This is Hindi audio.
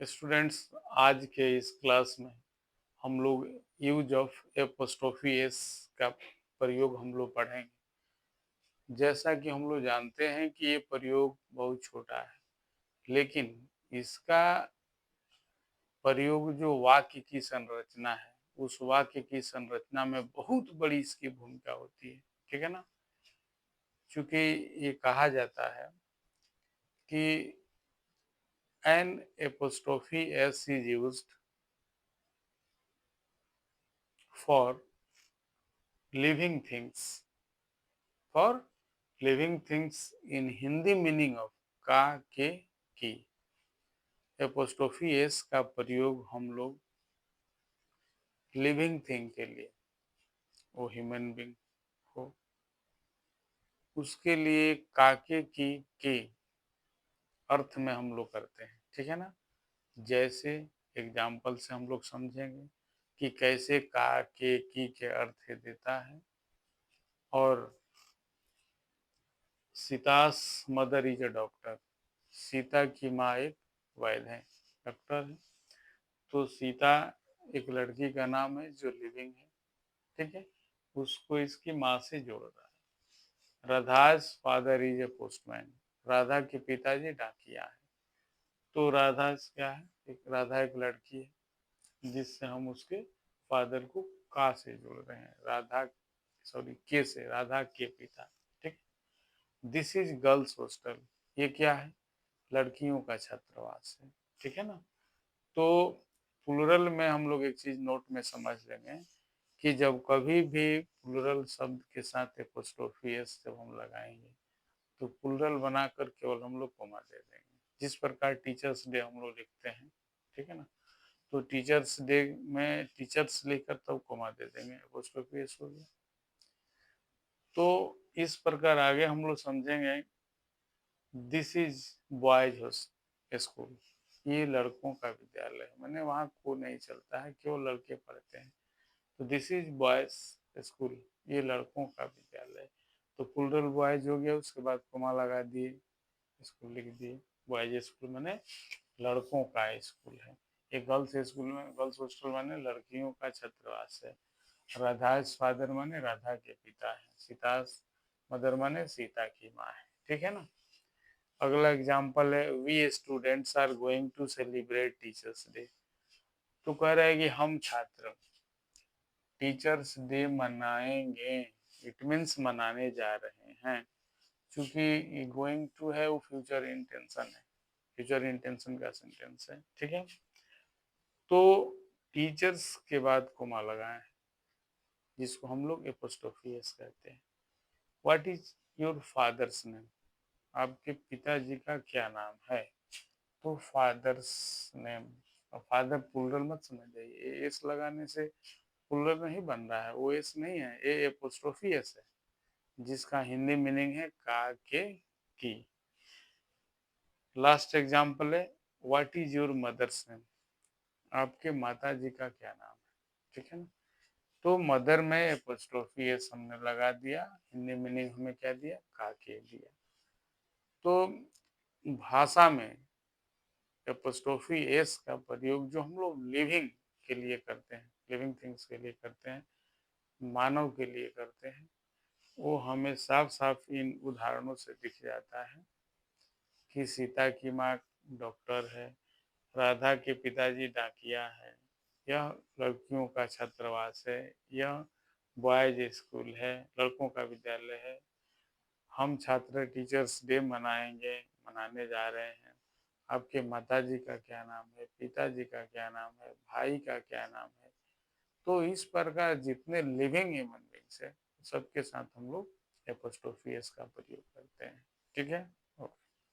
स्टूडेंट्स, आज के इस क्लास में हम लोग यूज ऑफ एपोस्ट्रोफी एस का प्रयोग हम लोग पढ़ेंगे। जैसा कि हम लोग जानते हैं कि ये प्रयोग बहुत छोटा है, लेकिन इसका प्रयोग जो वाक्य की संरचना है, उस वाक्य की संरचना में बहुत बड़ी इसकी भूमिका होती है। ठीक है ना? चूंकि ये कहा जाता है कि an apostrophe S is used for living things for living things in Hindi meaning of का के की। एपोस्ट्रोफी एस का प्रयोग हम लोग लिविंग थिंग के लिए, वो ह्यूमन बींग हो, उसके लिए काके की के अर्थ में हम लोग करते हैं। ठीक है ना? जैसे एग्जाम्पल से हम लोग समझेंगे कि कैसे का के की के अर्थ देता है। और Sita's mother is a doctor, Sita की माँ एक वैद्य है, डॉक्टर है। तो सीता एक लड़की का नाम है जो लिविंग है। ठीक है? उसको इसकी माँ से जोड़ रहा है। Radha's father is a postman, Radha के पिताजी डाकिया है। तो राधा क्या है? एक राधा एक लड़की है, जिससे हम उसके फादर को का से जोड़ रहे हैं, राधा सॉरी के से, राधा के पिता। ठीक। दिस इज गर्ल्स हॉस्टल, ये क्या है? लड़कियों का छात्रावास है। ठीक है ना? तो प्लूरल में हम लोग एक चीज नोट में समझ लेंगे कि जब कभी भी प्लूरल शब्द के साथ एपोस्ट्रोफी एस जब हम लगाएंगे तो प्लूरल बनाकर केवल हम लोग कोमा दे देंगे। जिस प्रकार टीचर्स डे हम लोग लिखते हैं, ठीक है ना? तो टीचर्स डे में टीचर्स लेकर तब कोमा दे देंगे, एपोस्ट्रोफी एस हो गया। तो इस प्रकार आगे हम लोग समझेंगे दिस इज बॉयज स्कूल, ये लड़कों का विद्यालय है, मैंने वहाँ को नहीं चलता है, केवल लड़के पढ़ते हैं। तो दिस इज बॉयज स्कूल, ये लड़कों का विद्यालय है। तो प्लूरल बॉयज हो गया, उसके बाद कोमा लगा दिए, स्कूल लिख दिए। बॉयज स्कूल मैंने लड़कों का स्कूल है। एक गर्ल्स स्कूल में गर्ल्स हॉस्टल माने लड़कियों का छात्रावास है। राधास फादर माने राधा के पिता है। सीतास मदर माने सीता की माँ है। ठीक है ना? अगला एग्जाम्पल है we students are going to celebrate teachers day. तो कह रहा है कि हम छात्र टीचर्स डे मनाएंगे। इट मीन्स मनाने जा रहे हैं। क्योंकि गोइंग टू है वो फ्यूचर इंटेंशन है, फ्यूचर इंटेंशन का सेंटेंस है। ठीक है? तो टीचर्स के बाद कोमा लगाए हैं, जिसको हम लोग एपोस्ट्रोफी एस कहते हैं। What is your father's name, आपके पिताजी का क्या नाम है? तो फादर्स नेम, और फादर प्लूरल मत समझ जाइए, एस लगाने से प्लूरल नहीं बन रहा है, वो एस नहीं है, ए एपोस्ट्रोफी एस है, जिसका हिंदी मीनिंग है का के की। लास्ट एग्जाम्पल है what is your mother's name, आपके माता जी का क्या नाम है? ठीक है ना? तो मदर में एपोस्ट्रोफी एस हमने लगा दिया, हिंदी मीनिंग हमें क्या दिया? का के दिया। तो भाषा में एपोस्ट्रोफी एस का प्रयोग जो हम लोग लिविंग के लिए करते हैं, लिविंग थिंग्स के लिए करते हैं, मानव के लिए करते हैं, वो हमें साफ साफ इन उदाहरणों से दिख जाता है कि सीता की माँ डॉक्टर है, राधा के पिताजी डाकिया है, यह लड़कियों का छात्रावास है, यह बॉयज स्कूल है, लड़कों का विद्यालय है, हम छात्र टीचर्स डे मनाएंगे, मनाने जा रहे हैं, आपके माताजी का क्या नाम है, पिताजी का क्या नाम है, भाई का क्या नाम है। तो इस प्रकार जितने लिविंग ह्यूमन बींग्स है सबके साथ हम लोग एपोस्ट्रोफी एस का प्रयोग करते हैं। ठीक है?